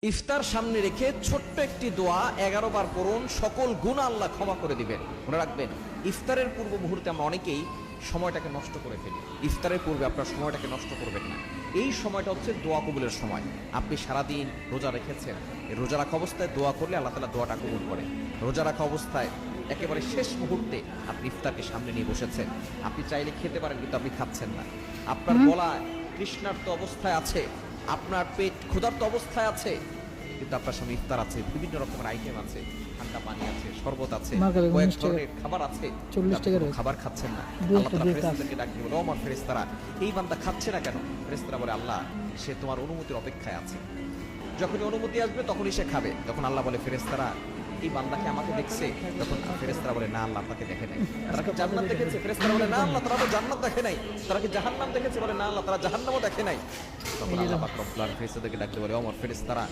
ইফতার সামনে রেখে ছোট্ট একটি দোয়া 11 বার পড়ুন, সকল গুনাহ আল্লাহ ক্ষমা করে দিবেন। মনে রাখবেন, ইফতারের পূর্ব মুহূর্তে আমরা অনেকেই সময়টাকে নষ্ট করে ফেলি। ইফতারের পূর্বে আপনার সময়টাকে নষ্ট করবেন না। এই সময়টা হচ্ছে দোয়া কবুলের সময়। আপনি সারাদিন রোজা রেখেছেন, এই রোজা রাখা অবস্থায় দোয়া করলে আল্লাহ তাআলা দোয়াটা কবুল করে। রোজা রাখা অবস্থায় একেবারে শেষ মুহূর্তে আপনি ইফতারকে সামনে নিয়ে বসেছেন। আপনি চাইলে খেতে পারেন, কিন্তু আপনি খাচ্ছেন না। আপনার গলায় তৃষ্ণার্ত অবস্থায় আছে, আপনার পেট ক্ষুধার্ত অবস্থায় আছে, কিন্তু আপনার সামনে ইফতার আছে, বিভিন্ন রকমের আইটেম আছে, ঠান্ডা পানি আছে, শরবত আছে, কয়েক ধরনের খাবার আছে, খাবার খাচ্ছেন না। আল্লাহ তাআলা ফেরেশতাদেরকে ডাক দিয়ে বলে, ও আমার ফেরেশতারা, এই বান্দা খাচ্ছে না কেন? ফেরেশতারা বলে, আল্লাহ, সে তোমার অনুমতির অপেক্ষায় আছে, যখনই অনুমতি আসবে তখনই সে খাবে। তখন আল্লাহ বলে, ফেরেশতারা, এই বান্দাকে আমাকে দেখছে? তখন ফেরেশতারা বলে, না আল্লাহ, আপনাকে দেখে নাই। তারা কি জান্নাত দেখেছে? ফেরেশতারা বলে, না আল্লাহ, তারা তো জান্নাত দেখে নাই। তারা কি জাহান্নাম দেখেছে? বলে, না আল্লাহ, তারা জাহান্নামও দেখে নাই। তখন আল্লাহ পাক রব্বুল আলামিন ফেরেশতাদেরকে ডাকতে বলে, ও আমার ফেরেশতারা,